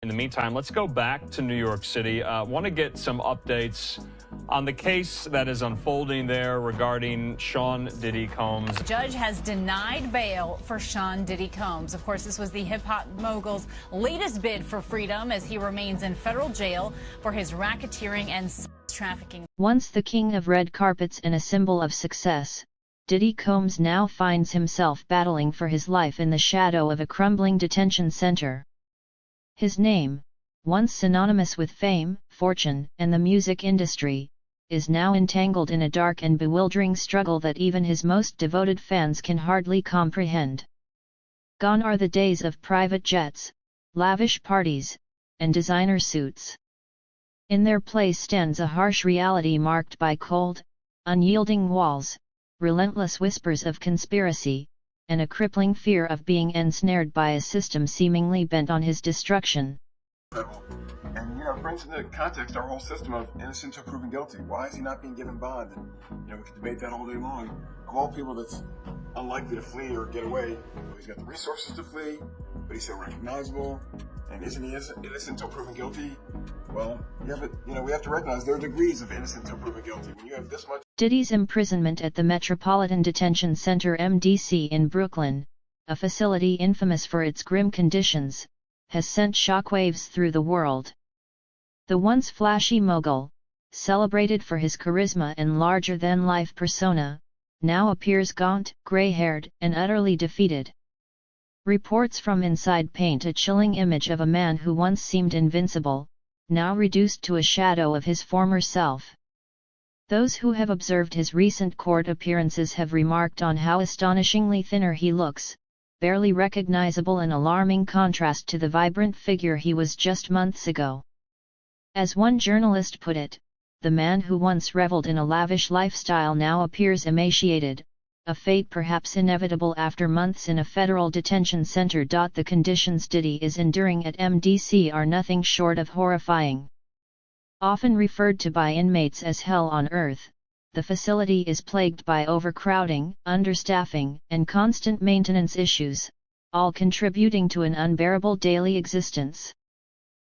In the meantime, let's go back to New York City. Want to get some updates on the case that is unfolding there regarding Sean Diddy Combs. The judge has denied bail for Sean Diddy Combs. Of course, this was the hip-hop mogul's latest bid for freedom as he remains in federal jail for his racketeering and sex trafficking. Once the king of red carpets and a symbol of success, Diddy Combs now finds himself battling for his life in the shadow of a crumbling detention center. His name, once synonymous with fame, fortune, and the music industry, is now entangled in a dark and bewildering struggle that even his most devoted fans can hardly comprehend. Gone are the days of private jets, lavish parties, and designer suits. In their place stands a harsh reality marked by cold, unyielding walls, relentless whispers of conspiracy, and a crippling fear of being ensnared by a system seemingly bent on his destruction. And it brings into context our whole system of innocent until proven guilty. Why is he not being given bond? And we could debate that all day long. Of all people that's unlikely to flee or get away, he's got the resources to flee, but he's so recognizable. And isn't he innocent until proven guilty? Well, we have to recognize there are degrees of innocent until proven guilty. When you have this much. Diddy's imprisonment at the Metropolitan Detention Center (MDC) in Brooklyn, a facility infamous for its grim conditions, has sent shockwaves through the world. The once flashy mogul, celebrated for his charisma and larger-than-life persona, now appears gaunt, gray-haired, and utterly defeated. Reports from inside paint a chilling image of a man who once seemed invincible, now reduced to a shadow of his former self. Those who have observed his recent court appearances have remarked on how astonishingly thinner he looks, barely recognizable, in alarming contrast to the vibrant figure he was just months ago. As one journalist put it, the man who once reveled in a lavish lifestyle now appears emaciated, a fate perhaps inevitable after months in a federal detention center. The conditions Diddy is enduring at MDC are nothing short of horrifying. Often referred to by inmates as hell on earth, the facility is plagued by overcrowding, understaffing, and constant maintenance issues, all contributing to an unbearable daily existence.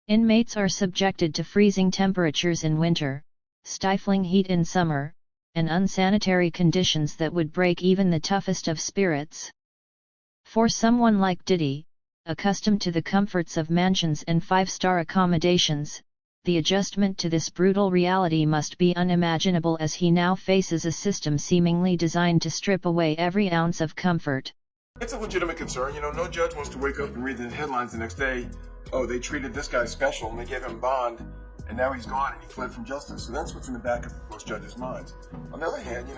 Inmates are subjected to freezing temperatures in winter, stifling heat in summer, and unsanitary conditions that would break even the toughest of spirits. For someone like Diddy, accustomed to the comforts of mansions and five-star accommodations, the adjustment to this brutal reality must be unimaginable, as he now faces a system seemingly designed to strip away every ounce of comfort. It's a legitimate concern. No judge wants to wake up and read the headlines the next day, oh, they treated this guy special and they gave him bond, and now he's gone and he fled from justice. So that's what's in the back of most judges' minds. On the other hand, we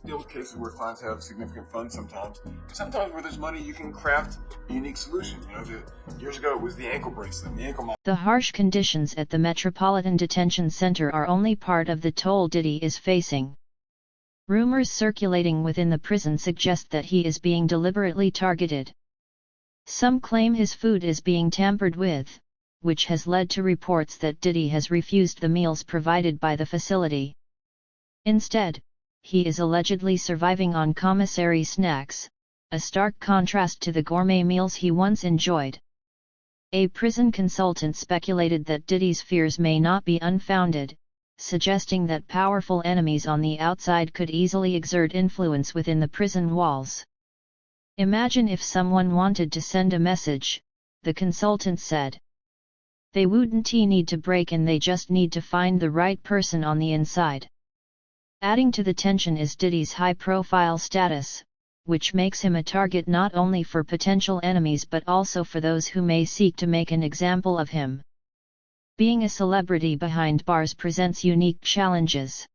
deal with cases where clients have significant funds sometimes. Sometimes where there's money, you can craft a unique solution. Years ago it was the ankle bracelet, the ankle monitor. The harsh conditions at the Metropolitan Detention Center are only part of the toll Diddy is facing. Rumors circulating within the prison suggest that he is being deliberately targeted. Some claim his food is being tampered with, which has led to reports that Diddy has refused the meals provided by the facility. Instead, he is allegedly surviving on commissary snacks, a stark contrast to the gourmet meals he once enjoyed. A prison consultant speculated that Diddy's fears may not be unfounded, suggesting that powerful enemies on the outside could easily exert influence within the prison walls. Imagine if someone wanted to send a message, the consultant said. They wouldn't need to break in, they just need to find the right person on the inside. Adding to the tension is Diddy's high-profile status, which makes him a target not only for potential enemies but also for those who may seek to make an example of him. Being a celebrity behind bars presents unique challenges.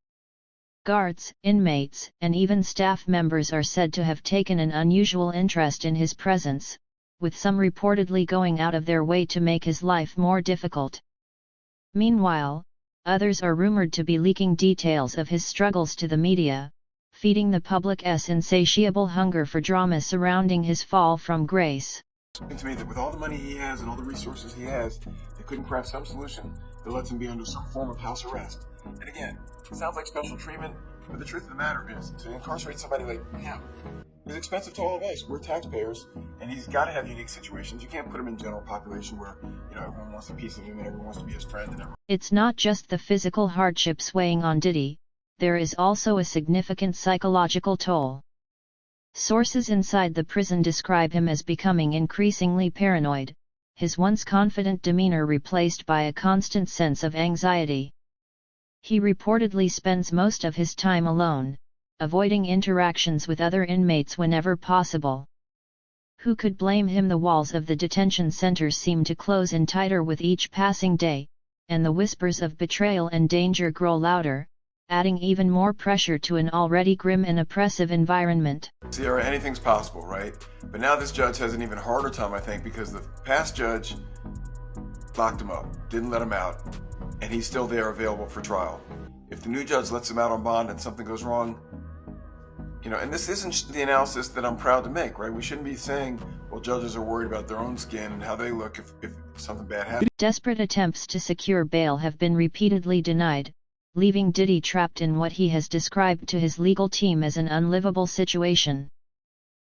Guards, inmates, and even staff members are said to have taken an unusual interest in his presence, with some reportedly going out of their way to make his life more difficult. Meanwhile, others are rumored to be leaking details of his struggles to the media, feeding the public's insatiable hunger for drama surrounding his fall from grace. It to me that with all the money he has and all the resources he has, they couldn't craft some solution that lets him be under some form of house arrest. And again, it sounds like special treatment, but the truth of the matter is, to incarcerate somebody like him, It's expensive to all of us. We're taxpayers, and he's got to have unique situations. You can't put him in general population where, everyone wants a piece of him and everyone wants to be his friend and everyone. It's not just the physical hardships weighing on Diddy, there is also a significant psychological toll. Sources inside the prison describe him as becoming increasingly paranoid, his once confident demeanor replaced by a constant sense of anxiety. He reportedly spends most of his time alone, avoiding interactions with other inmates whenever possible. Who could blame him? The walls of the detention centers seem to close in tighter with each passing day, and the whispers of betrayal and danger grow louder, adding even more pressure to an already grim and oppressive environment. Sierra, anything's possible, right? But now this judge has an even harder time, I think, because the past judge locked him up, didn't let him out, and he's still there available for trial. If the new judge lets him out on bond and something goes wrong, and this isn't the analysis that I'm proud to make, right? We shouldn't be saying, well, judges are worried about their own skin and how they look if something bad happens. Desperate attempts to secure bail have been repeatedly denied, leaving Diddy trapped in what he has described to his legal team as an unlivable situation.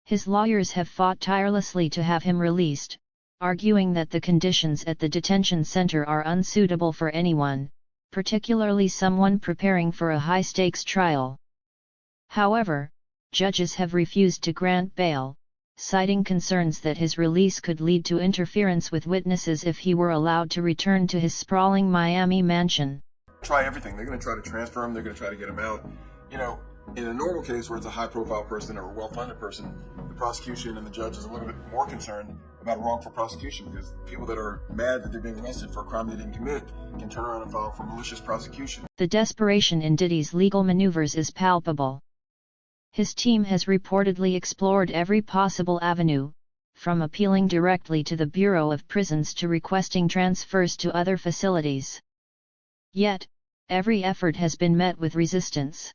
His lawyers have fought tirelessly to have him released, arguing that the conditions at the detention center are unsuitable for anyone, particularly someone preparing for a high-stakes trial. However, judges have refused to grant bail, citing concerns that his release could lead to interference with witnesses if he were allowed to return to his sprawling Miami mansion. Try everything. They're going to try to transfer him. They're going to try to get him out. In a normal case where it's a high-profile person or a well-funded person, the prosecution and the judge is a little bit more concerned about a wrongful prosecution because people that are mad that they're being arrested for a crime they didn't commit can turn around and file for malicious prosecution. The desperation in Diddy's legal maneuvers is palpable. His team has reportedly explored every possible avenue, from appealing directly to the Bureau of Prisons to requesting transfers to other facilities. Yet, every effort has been met with resistance.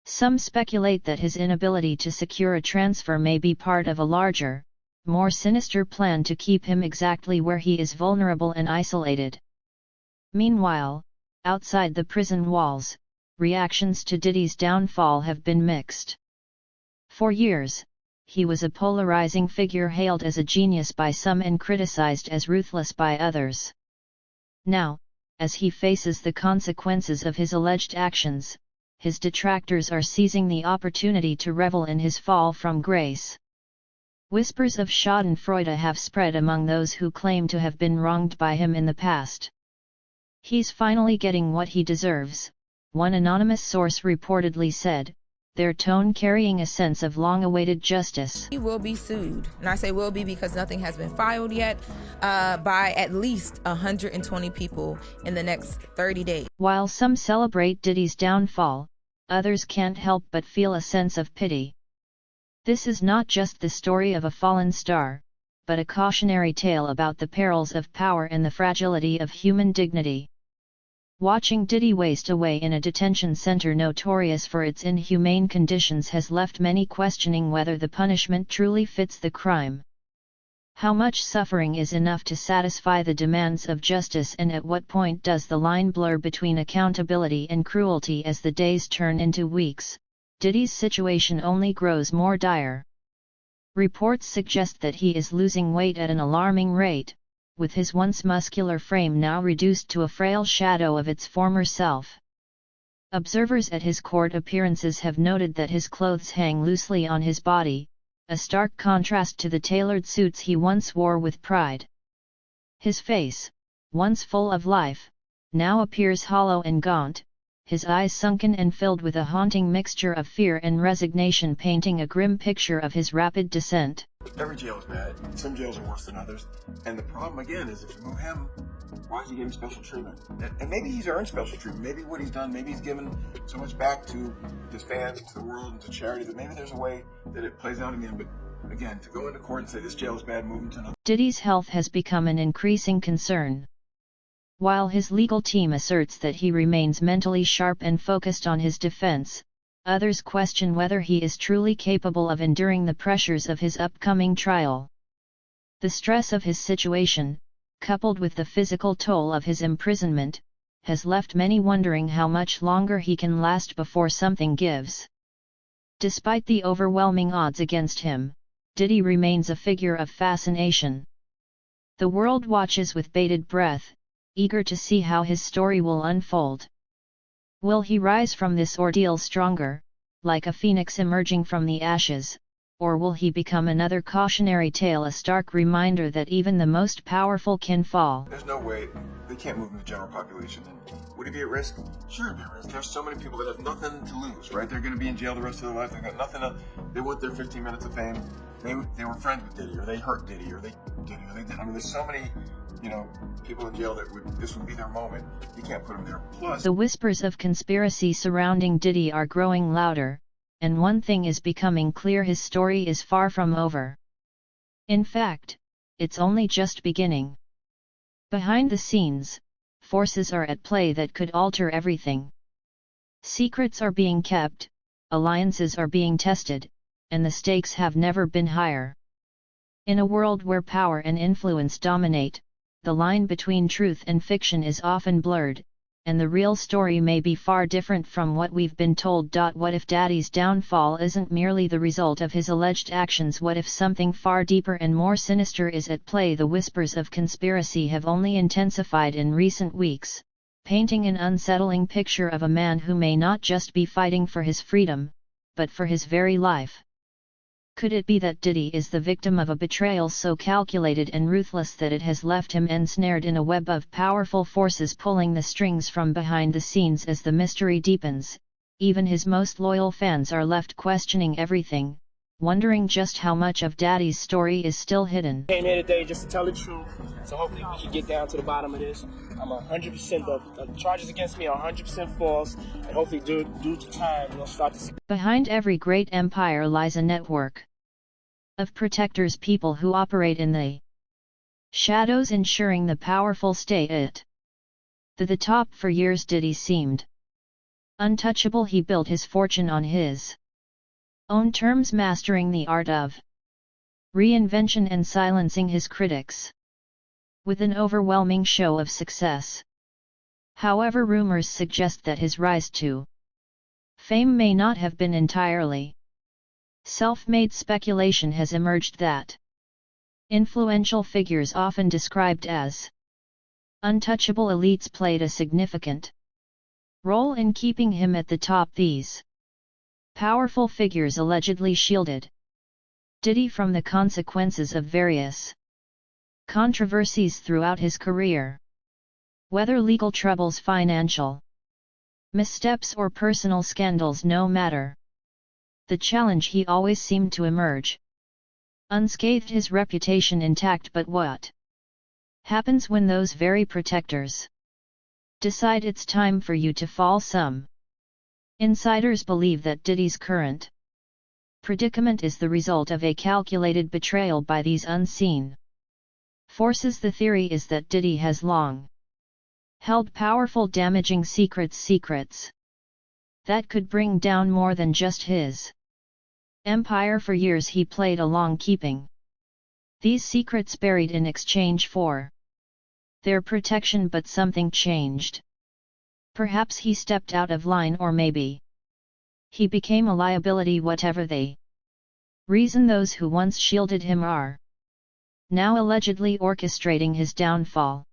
Some speculate that his inability to secure a transfer may be part of a larger, more sinister plan to keep him exactly where he is vulnerable and isolated. Meanwhile, outside the prison walls, reactions to Diddy's downfall have been mixed. For years, he was a polarizing figure hailed as a genius by some and criticized as ruthless by others. Now, as he faces the consequences of his alleged actions, his detractors are seizing the opportunity to revel in his fall from grace. Whispers of schadenfreude have spread among those who claim to have been wronged by him in the past. He's finally getting what he deserves, one anonymous source reportedly said, their tone carrying a sense of long-awaited justice. He will be sued, and I say will be because nothing has been filed yet, by at least 120 people in the next 30 days. While some celebrate Diddy's downfall, others can't help but feel a sense of pity. This is not just the story of a fallen star, but a cautionary tale about the perils of power and the fragility of human dignity. Watching Diddy waste away in a detention center notorious for its inhumane conditions has left many questioning whether the punishment truly fits the crime. How much suffering is enough to satisfy the demands of justice, and at what point does the line blur between accountability and cruelty? As the days turn into weeks, Diddy's situation only grows more dire. Reports suggest that he is losing weight at an alarming rate, with his once muscular frame now reduced to a frail shadow of its former self. Observers at his court appearances have noted that his clothes hang loosely on his body, a stark contrast to the tailored suits he once wore with pride. His face, once full of life, now appears hollow and gaunt, his eyes sunken and filled with a haunting mixture of fear and resignation, painting a grim picture of his rapid descent. Every jail is bad. Some jails are worse than others. And the problem, again, is if you move him, why is he getting special treatment? And maybe he's earned special treatment. Maybe what he's done, maybe he's given so much back to his fans, to the world, and to charity that maybe there's a way that it plays out again. But again, to go into court and say this jail is bad, move him to another. Diddy's health has become an increasing concern. While his legal team asserts that he remains mentally sharp and focused on his defense, others question whether he is truly capable of enduring the pressures of his upcoming trial. The stress of his situation, coupled with the physical toll of his imprisonment, has left many wondering how much longer he can last before something gives. Despite the overwhelming odds against him, Diddy remains a figure of fascination. The world watches with bated breath, eager to see how his story will unfold. Will he rise from this ordeal stronger, like a phoenix emerging from the ashes, or will he become another cautionary tale, a stark reminder that even the most powerful can fall? There's no way they can't move in the general population. Would he be at risk? Sure, he'd be at risk. There's so many people that have nothing to lose, right? They're going to be in jail the rest of their life. They've got nothing to. They want their 15 minutes of fame. They were friends with Diddy, or they hurt Diddy, or they did, or they did. I mean, there's so many, people in jail that this would be their moment. You can't put them there. Plus, the whispers of conspiracy surrounding Diddy are growing louder, and one thing is becoming clear: his story is far from over. In fact, it's only just beginning. Behind the scenes, forces are at play that could alter everything. Secrets are being kept, alliances are being tested, and the stakes have never been higher. In a world where power and influence dominate, the line between truth and fiction is often blurred, and the real story may be far different from what we've been told. What if Daddy's downfall isn't merely the result of his alleged actions? What if something far deeper and more sinister is at play? The whispers of conspiracy have only intensified in recent weeks, painting an unsettling picture of a man who may not just be fighting for his freedom, but for his very life. Could it be that Diddy is the victim of a betrayal so calculated and ruthless that it has left him ensnared in a web of powerful forces pulling the strings from behind the scenes? As the mystery deepens, even his most loyal fans are left questioning everything, wondering just how much of Daddy's story is still hidden. Came here today just to tell the truth, so hopefully we can get down to the bottom of this. I'm 100%, the charges against me are 100% false, and hopefully due to time we'll start to see. Behind every great empire lies a network of protectors, people who operate in the shadows, ensuring the powerful stay at the top. For years Diddy seemed untouchable. He built his fortune on his own terms, mastering the art of reinvention and silencing his critics with an overwhelming show of success. However, rumors suggest that his rise to fame may not have been entirely self-made. Speculation has emerged that influential figures, often described as untouchable elites, played a significant role in keeping him at the top. These powerful figures allegedly shielded Diddy from the consequences of various controversies throughout his career. Whether legal troubles, financial missteps, or personal scandals, no matter the challenge, he always seemed to emerge unscathed, his reputation intact. But what happens when those very protectors decide it's time for you to fall? Some insiders believe that Diddy's current predicament is the result of a calculated betrayal by these unseen forces. The theory is that Diddy has long held powerful, damaging secrets that could bring down more than just his empire. For years he played along, keeping these secrets buried in exchange for their protection. But something changed. Perhaps he stepped out of line, or maybe he became a liability. Whatever the reason, those who once shielded him are now allegedly orchestrating his downfall.